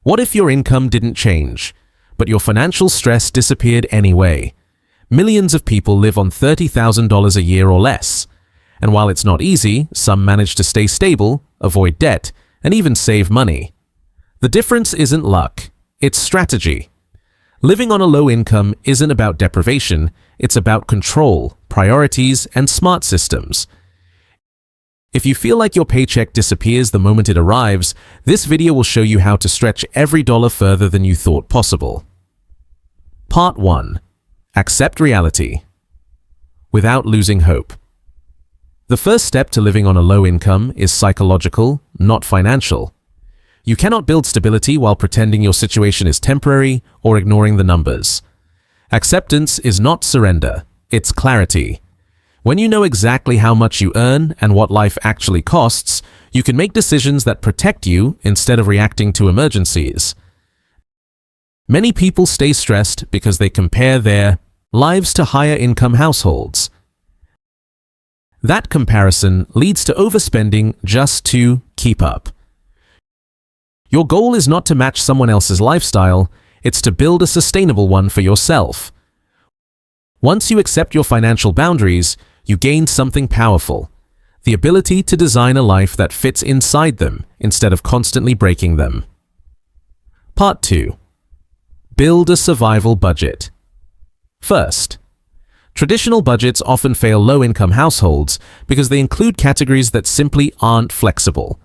What if your income didn't change, but your financial stress disappeared anyway? Millions of people live on $30,000 a year or less. And while it's not easy, some manage to stay stable, avoid debt, and even save money. The difference isn't luck, it's strategy. Living on a low income isn't about deprivation, it's about control, priorities, and smart systems. If you feel like your paycheck disappears the moment it arrives, this video will show you how to stretch every dollar further than you thought possible. Part 1. Accept reality. Without losing hope. The first step to living on a low income is psychological, not financial. You cannot build stability while pretending your situation is temporary or ignoring the numbers. Acceptance is not surrender, it's clarity. When you know exactly how much you earn and what life actually costs, you can make decisions that protect you instead of reacting to emergencies. Many people stay stressed because they compare their lives to higher income households. That comparison leads to overspending just to keep up. Your goal is not to match someone else's lifestyle, it's to build a sustainable one for yourself. Once you accept your financial boundaries, you gain something powerful, the ability to design a life that fits inside them instead of constantly breaking them. Part 2. Build a survival budget. First, traditional budgets often fail low-income households because they include categories that simply aren't flexible.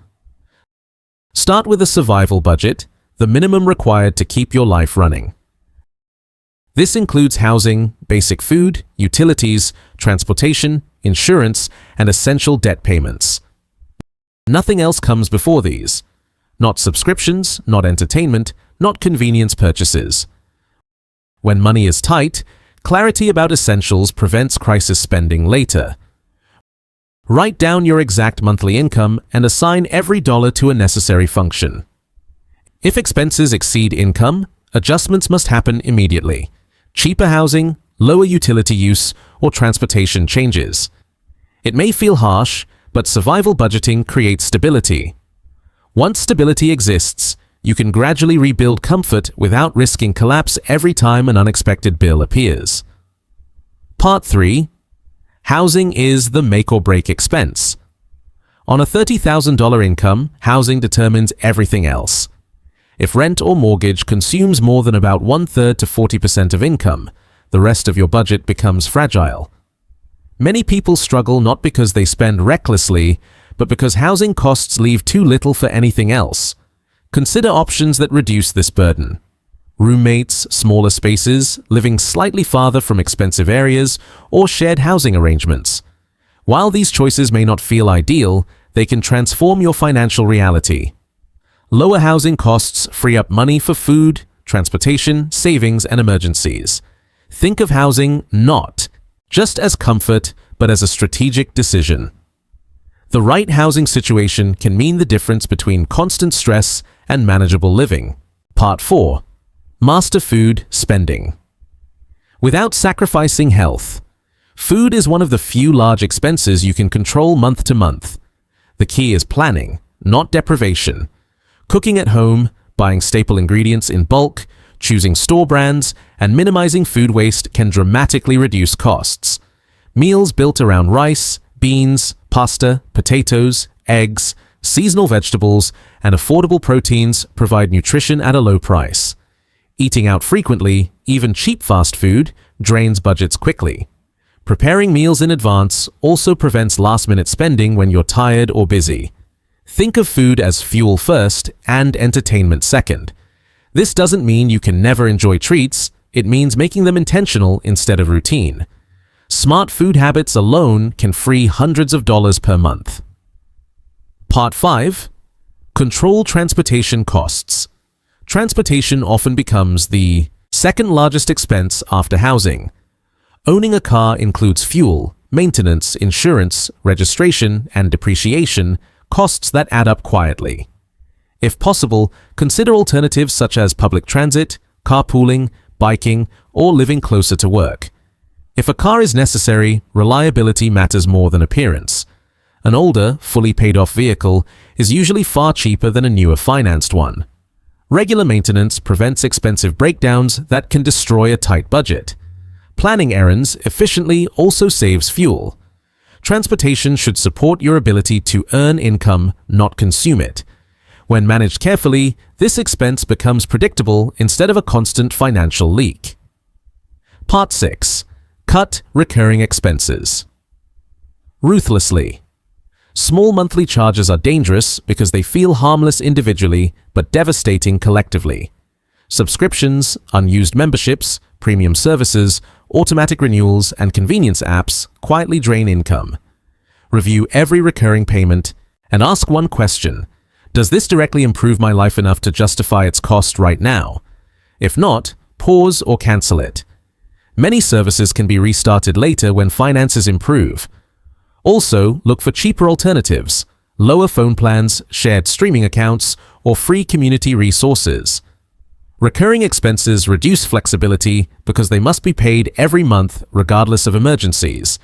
Start with a survival budget, the minimum required to keep your life running. This includes housing, basic food, utilities, transportation, insurance, and essential debt payments. Nothing else comes before these. Not subscriptions, not entertainment, not convenience purchases. When money is tight, clarity about essentials prevents crisis spending later. Write down your exact monthly income and assign every dollar to a necessary function. If expenses exceed income, adjustments must happen immediately. Cheaper housing, lower utility use, or transportation changes. It may feel harsh, but survival budgeting creates stability. Once stability exists, you can gradually rebuild comfort without risking collapse every time an unexpected bill appears. Part 3. Housing is the make-or-break expense. On a $30,000 income, housing determines everything else. If rent or mortgage consumes more than about 1/3 to 40% of income, the rest of your budget becomes fragile. Many people struggle not because they spend recklessly, but because housing costs leave too little for anything else. Consider options that reduce this burden. Roommates, smaller spaces, living slightly farther from expensive areas, or shared housing arrangements. While these choices may not feel ideal, they can transform your financial reality. Lower housing costs free up money for food, transportation, savings, and emergencies. Think of housing not just as comfort, but as a strategic decision. The right housing situation can mean the difference between constant stress and manageable living. Part 4. Master food spending. Without sacrificing health. Food is one of the few large expenses you can control month to month. The key is planning, not deprivation. Cooking at home, buying staple ingredients in bulk, choosing store brands, and minimizing food waste can dramatically reduce costs. Meals built around rice, beans, pasta, potatoes, eggs, seasonal vegetables, and affordable proteins provide nutrition at a low price. Eating out frequently, even cheap fast food, drains budgets quickly. Preparing meals in advance also prevents last-minute spending when you're tired or busy. Think of food as fuel first and entertainment second. This doesn't mean you can never enjoy treats, it means making them intentional instead of routine. Smart food habits alone can free hundreds of dollars per month. Part 5. Control transportation costs. Transportation often becomes the second largest expense after housing. Owning a car includes fuel, maintenance, insurance, registration, and depreciation, costs that add up quietly. If possible, consider alternatives such as public transit, carpooling, biking, or living closer to work. If a car is necessary, reliability matters more than appearance. An older, fully paid-off vehicle is usually far cheaper than a newer financed one. Regular maintenance prevents expensive breakdowns that can destroy a tight budget. Planning errands efficiently also saves fuel. Transportation should support your ability to earn income, not consume it. When managed carefully, this expense becomes predictable instead of a constant financial leak. Part 6. Cut recurring expenses. Ruthlessly. Small monthly charges are dangerous because they feel harmless individually but devastating collectively. Subscriptions, unused memberships, premium services, automatic renewals, and convenience apps quietly drain income. Review every recurring payment and ask one question: does this directly improve my life enough to justify its cost right now? If not, pause or cancel it. Many services can be restarted later when finances improve. Also, look for cheaper alternatives, lower phone plans, shared streaming accounts, or free community resources. Recurring expenses reduce flexibility because they must be paid every month regardless of emergencies.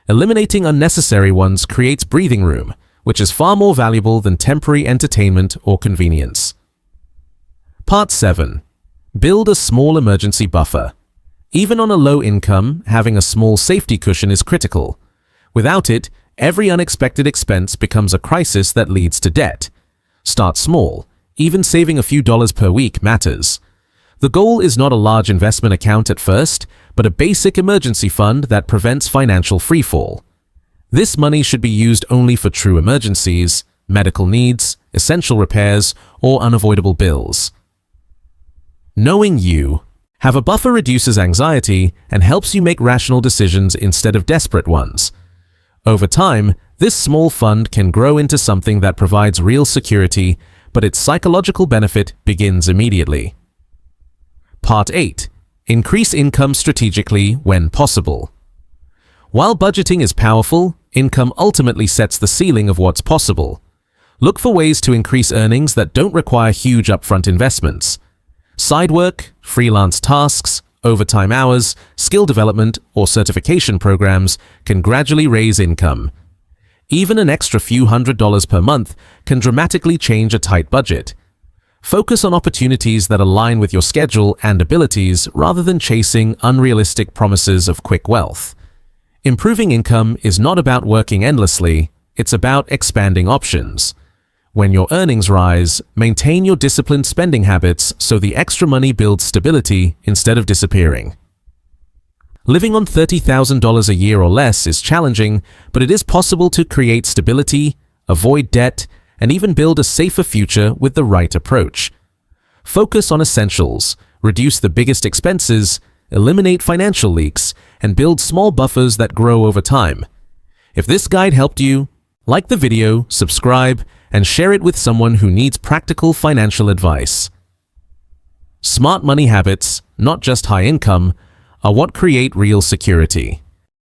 Eliminating unnecessary ones creates breathing room, which is far more valuable than temporary entertainment or convenience. Part 7. Build a small emergency buffer. Even on a low income, having a small safety cushion is critical. Without it, every unexpected expense becomes a crisis that leads to debt. Start small. Even saving a few dollars per week matters. The goal is not a large investment account at first, but a basic emergency fund that prevents financial freefall. This money should be used only for true emergencies, medical needs, essential repairs, or unavoidable bills. Knowing you. Have a buffer reduces anxiety and helps you make rational decisions instead of desperate ones. Over time, this small fund can grow into something that provides real security, but its psychological benefit begins immediately. Part 8. Increase income strategically when possible. While budgeting is powerful, income ultimately sets the ceiling of what's possible. Look for ways to increase earnings that don't require huge upfront investments. Side work, freelance tasks, overtime hours, skill development, or certification programs can gradually raise income. Even an extra few $100s per month can dramatically change a tight budget. Focus on opportunities that align with your schedule and abilities rather than chasing unrealistic promises of quick wealth. Improving income is not about working endlessly, it's about expanding options. When your earnings rise, maintain your disciplined spending habits so the extra money builds stability instead of disappearing. Living on $30,000 a year or less is challenging, but it is possible to create stability, avoid debt, and even build a safer future with the right approach. Focus on essentials, reduce the biggest expenses, eliminate financial leaks, and build small buffers that grow over time. If this guide helped you, like the video, subscribe, and share it with someone who needs practical financial advice. Smart money habits, not just high income, are what create real security.